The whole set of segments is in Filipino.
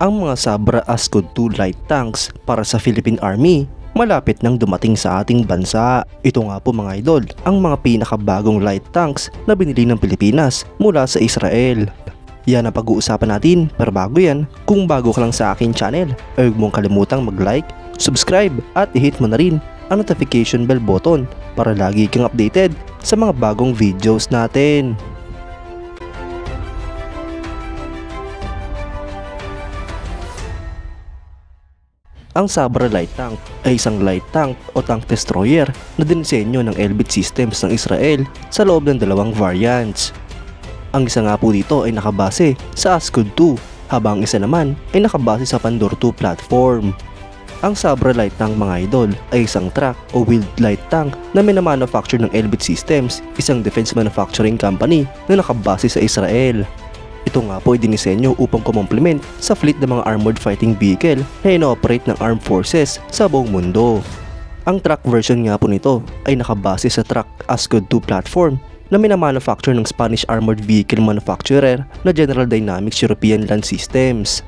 Ang mga Sabra Ascod II light tanks para sa Philippine Army malapit nang dumating sa ating bansa. Ito nga po mga idol, ang mga pinakabagong light tanks na binili ng Pilipinas mula sa Israel. Yan ang pag-uusapan natin, pero bago yan, kung bago ka lang sa aking channel, ay huwag mong kalimutang mag-like, subscribe at i-hit mo na rin ang notification bell button para lagi kang updated sa mga bagong videos natin. Ang Sabra Light Tank ay isang light tank o tank destroyer na dinisenyo ng Elbit Systems ng Israel sa loob ng dalawang variants. Ang isa nga po dito ay nakabase sa Ascod II, habang isa naman ay nakabase sa Pandor II platform. Ang Sabra Light Tank mga idol ay isang truck o wheeled light tank na minamanufacture ng Elbit Systems, isang defense manufacturing company na nakabase sa Israel. Ito nga po ay dinisenyo upang kumomplement sa fleet ng mga armored fighting vehicle na ino-operate ng armed forces sa buong mundo. Ang truck version nga po nito ay nakabase sa truck Ascod II platform na minamanufacture ng Spanish armored vehicle manufacturer na General Dynamics European Land Systems.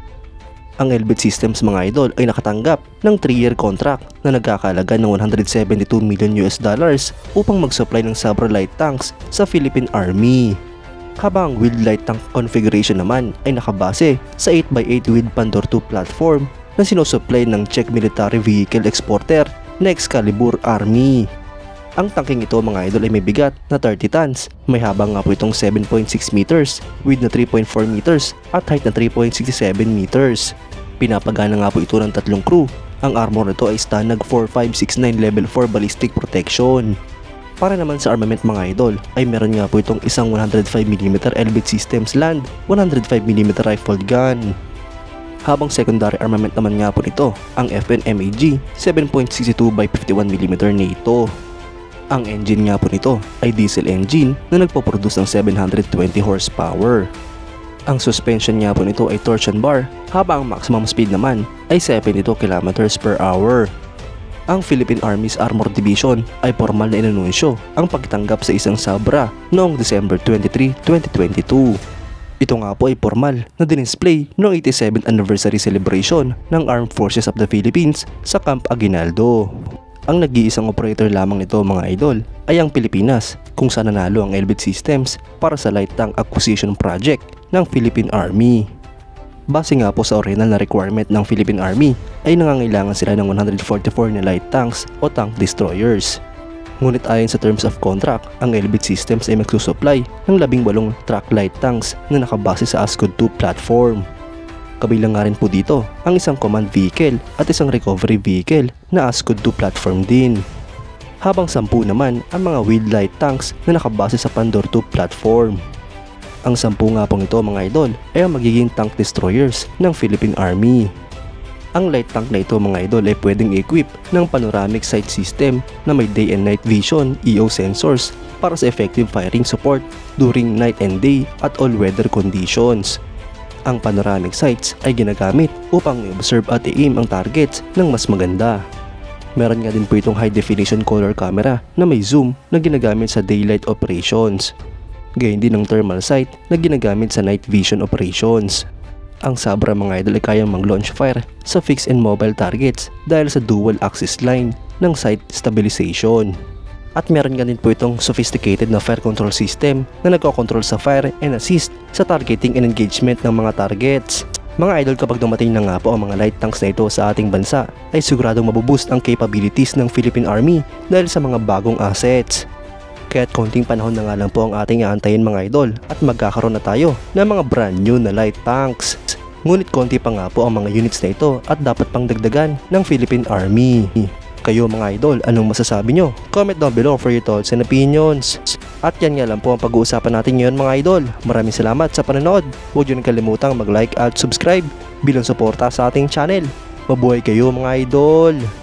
Ang Elbit Systems mga idol ay nakatanggap ng 3-year contract na nagkakalaga ng $172 million upang mag-supply ng Sabra light tanks sa Philippine Army. Habang wheeled light tank configuration naman ay nakabase sa 8x8 wheeled Pandor II platform na sinusupply ng Czech military vehicle exporter na Excalibur Army. Ang tangking ito mga idol ay may bigat na 30 tons, may habang nga po itong 7.6 meters, width na 3.4 meters at height na 3.67 meters. Pinapagana nga po ito ng 3 crew. Ang armor nito ay Stanag 4569 level 4 ballistic protection. Para naman sa armament mga idol ay meron nga po itong isang 105mm Elbit Systems Land 105mm rifled gun. Habang secondary armament naman nga po nito ang FN MAG 7.62x51mm NATO. Ang engine nga po nito ay diesel engine na nagpo-produce ng 720 horsepower. Ang suspension nga po nito ay torsion bar, habang ang maximum speed naman ay 72 km/h. Ang Philippine Army's Armor Division ay formal na inanunsyo ang pagtanggap sa isang Sabra noong December 23, 2022. Ito nga po ay formal na dinisplay noong 87th anniversary celebration ng Armed Forces of the Philippines sa Camp Aguinaldo. Ang nag-iisang operator lamang nito mga idol ay ang Pilipinas, kung saan nanalo ang Elbit Systems para sa light tank acquisition project ng Philippine Army. Base nga po sa original na requirement ng Philippine Army ay nangangailangan sila ng 144 na light tanks o tank destroyers. Ngunit ayon sa terms of contract, ang Elbit Systems ay magsusupply ng 18 truck light tanks na nakabase sa Ascod II platform. Kabilang nga rin po dito ang isang command vehicle at isang recovery vehicle na Ascod II platform din. Habang 10 naman ang mga wheeled light tanks na nakabase sa Pandor II platform. Ang 10 nga pong ito mga idol ay ang magiging tank destroyers ng Philippine Army. Ang light tank na ito mga idol ay pwedeng equip ng panoramic sight system na may day and night vision EO sensors para sa effective firing support during night and day at all weather conditions. Ang panoramic sights ay ginagamit upang i-observe at i-aim ang targets ng mas maganda. Meron nga din po itong high definition color camera na may zoom na ginagamit sa daylight operations. Gayun din ang thermal sight na ginagamit sa night vision operations. Ang Sabra mga idol ay kayang mag-launch fire sa fixed and mobile targets dahil sa dual axis line ng sight stabilization. At meron nga din po itong sophisticated na fire control system na nagko-control sa fire and assist sa targeting and engagement ng mga targets. Mga idol, kapag dumating na nga po ang mga light tanks na ito sa ating bansa ay siguradong mabuboost ang capabilities ng Philippine Army dahil sa mga bagong assets. Kaya't konting panahon na nga lang po ang ating aantayin mga idol at magkakaroon na tayo ng mga brand new na light tanks. Ngunit konti pa nga po ang mga units na ito at dapat pang dagdagan ng Philippine Army. Kayo mga idol, anong masasabi nyo? Comment down below for your thoughts and opinions. At yan nga lang po ang pag-uusapan natin ngayon mga idol. Maraming salamat sa panonood. Huwag nyo kalimutang mag-like at subscribe bilang suporta sa ating channel. Mabuhay kayo mga idol!